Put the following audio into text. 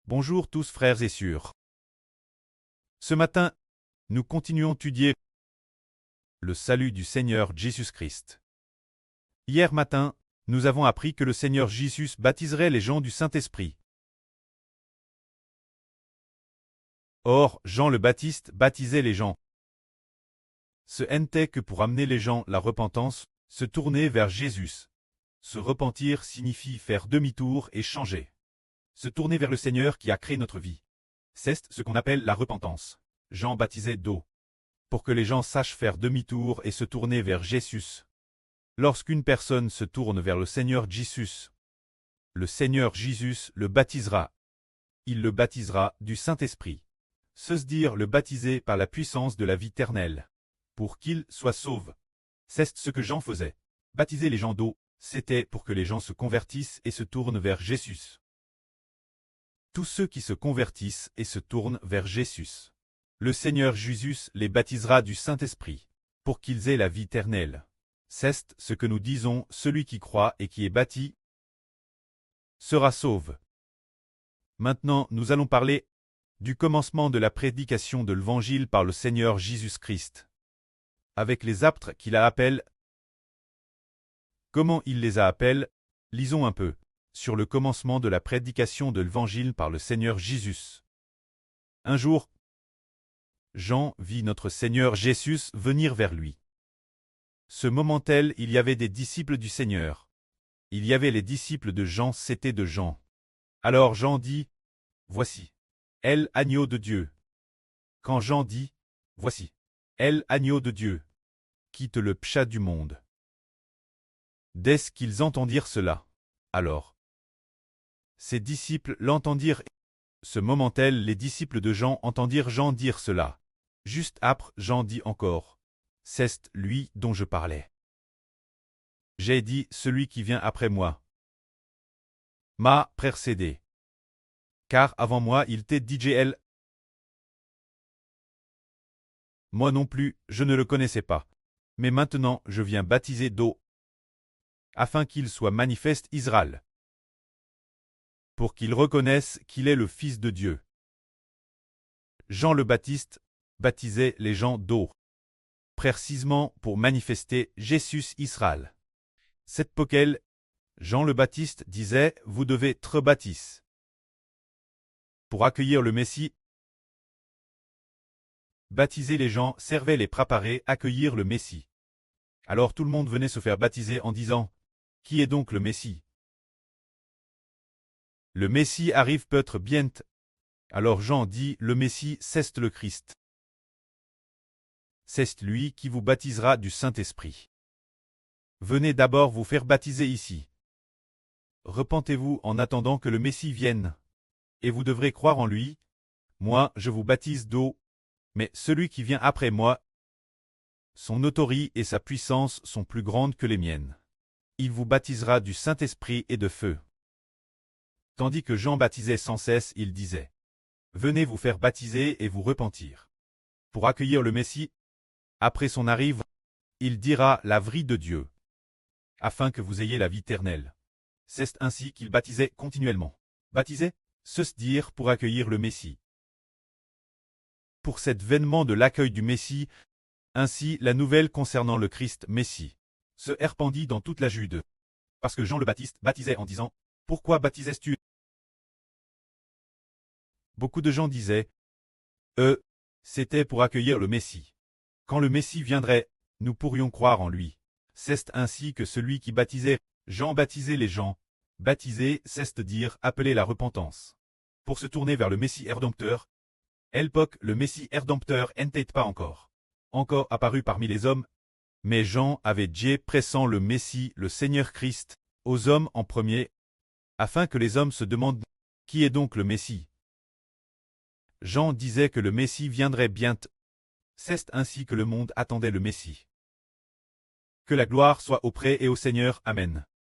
Bonjour tous frères et sœurs. Ce matin, nous continuons d'étudier le salut du Seigneur Jésus-Christ. Hier matin, nous avons appris que le Seigneur Jésus baptiserait les gens du Saint-Esprit. Or, Jean le Baptiste baptisait les gens. Ce n'était que pour amener les gens la repentance, se tourner vers Jésus. Se repentir signifie faire demi-tour et changer. Se tourner vers le Seigneur qui a créé notre vie. C'est ce qu'on appelle la repentance. Jean baptisait d'eau. Pour que les gens sachent faire demi-tour et se tourner vers Jésus. Lorsqu'une personne se tourne vers le Seigneur Jésus, le Seigneur Jésus le baptisera. Il le baptisera du Saint-Esprit. C'est-à-dire le baptiser par la puissance de la vie éternelle. Pour qu'il soit sauve. C'est ce que Jean faisait. Baptiser les gens d'eau, c'était pour que les gens se convertissent et se tournent vers Jésus. Tous ceux qui se convertissent et se tournent vers Jésus. Le Seigneur Jésus les baptisera du Saint-Esprit, pour qu'ils aient la vie éternelle. C'est ce que nous disons, celui qui croit et qui est baptisé sera sauve. Maintenant, nous allons parler du commencement de la prédication de l'Évangile par le Seigneur Jésus-Christ. Avec les apôtres qu'il a appelés. Comment il les a appelés? Lisons un peu sur le commencement de la prédication de l'Évangile par le Seigneur Jésus. Un jour, Jean vit notre Seigneur Jésus venir vers lui. Ce moment-là, il y avait des disciples du Seigneur. Il y avait les disciples de Jean, c'étaient de Jean. Alors Jean dit, « Voici, elle, agneau de Dieu. » Quand Jean dit, « Voici, elle, agneau de Dieu, quitte le péché du monde. » Dès qu'ils entendirent cela, alors, ses disciples l'entendirent. Ce moment-là, les disciples de Jean entendirent Jean dire cela. Juste après, Jean dit encore, « C'est lui dont je parlais. J'ai dit, celui qui vient après moi m'a précédé. Car avant moi il t'est DJL. Moi non plus, je ne le connaissais pas. Mais maintenant je viens baptiser d'eau, afin qu'il soit manifeste Israël, pour qu'ils reconnaissent qu'il est le Fils de Dieu. » Jean le Baptiste baptisait les gens d'eau, précisément pour manifester Jésus Israël. Cette poquelle, Jean le Baptiste disait, « Vous devez être baptisés pour accueillir le Messie. » Baptiser les gens servait les préparer à accueillir le Messie. Alors tout le monde venait se faire baptiser en disant, « Qui est donc le Messie? » Le Messie arrive peut-être bientôt. Alors Jean dit, « Le Messie, c'est le Christ. C'est lui qui vous baptisera du Saint-Esprit. Venez d'abord vous faire baptiser ici. Repentez-vous en attendant que le Messie vienne. Et vous devrez croire en lui. Moi, je vous baptise d'eau, mais celui qui vient après moi, son autorité et sa puissance sont plus grandes que les miennes. Il vous baptisera du Saint-Esprit et de feu. » Tandis que Jean baptisait sans cesse, il disait, « Venez vous faire baptiser et vous repentir. Pour accueillir le Messie, après son arrivée, il dira la vérité de Dieu, afin que vous ayez la vie éternelle. » C'est ainsi qu'il baptisait continuellement. Baptiser, c'est dire pour accueillir le Messie. Pour cet événement de l'accueil du Messie, ainsi la nouvelle concernant le Christ Messie se répandit dans toute la Judée. Parce que Jean le Baptiste baptisait en disant, « Pourquoi baptisais-tu » Beaucoup de gens disaient, « C'était pour accueillir le Messie. Quand le Messie viendrait, nous pourrions croire en lui. » C'est ainsi que celui qui baptisait, Jean baptisait les gens. Baptiser, c'est dire appeler la repentance. Pour se tourner vers le Messie rédempteur. L'époque, le Messie rédempteur n'était pas encore apparu parmi les hommes. Mais Jean avait dit pressant le Messie, le Seigneur Christ, aux hommes en premier, afin que les hommes se demandent, qui est donc le Messie? Jean disait que le Messie viendrait bientôt. C'est ainsi que le monde attendait le Messie. Que la gloire soit auprès et au Seigneur. Amen.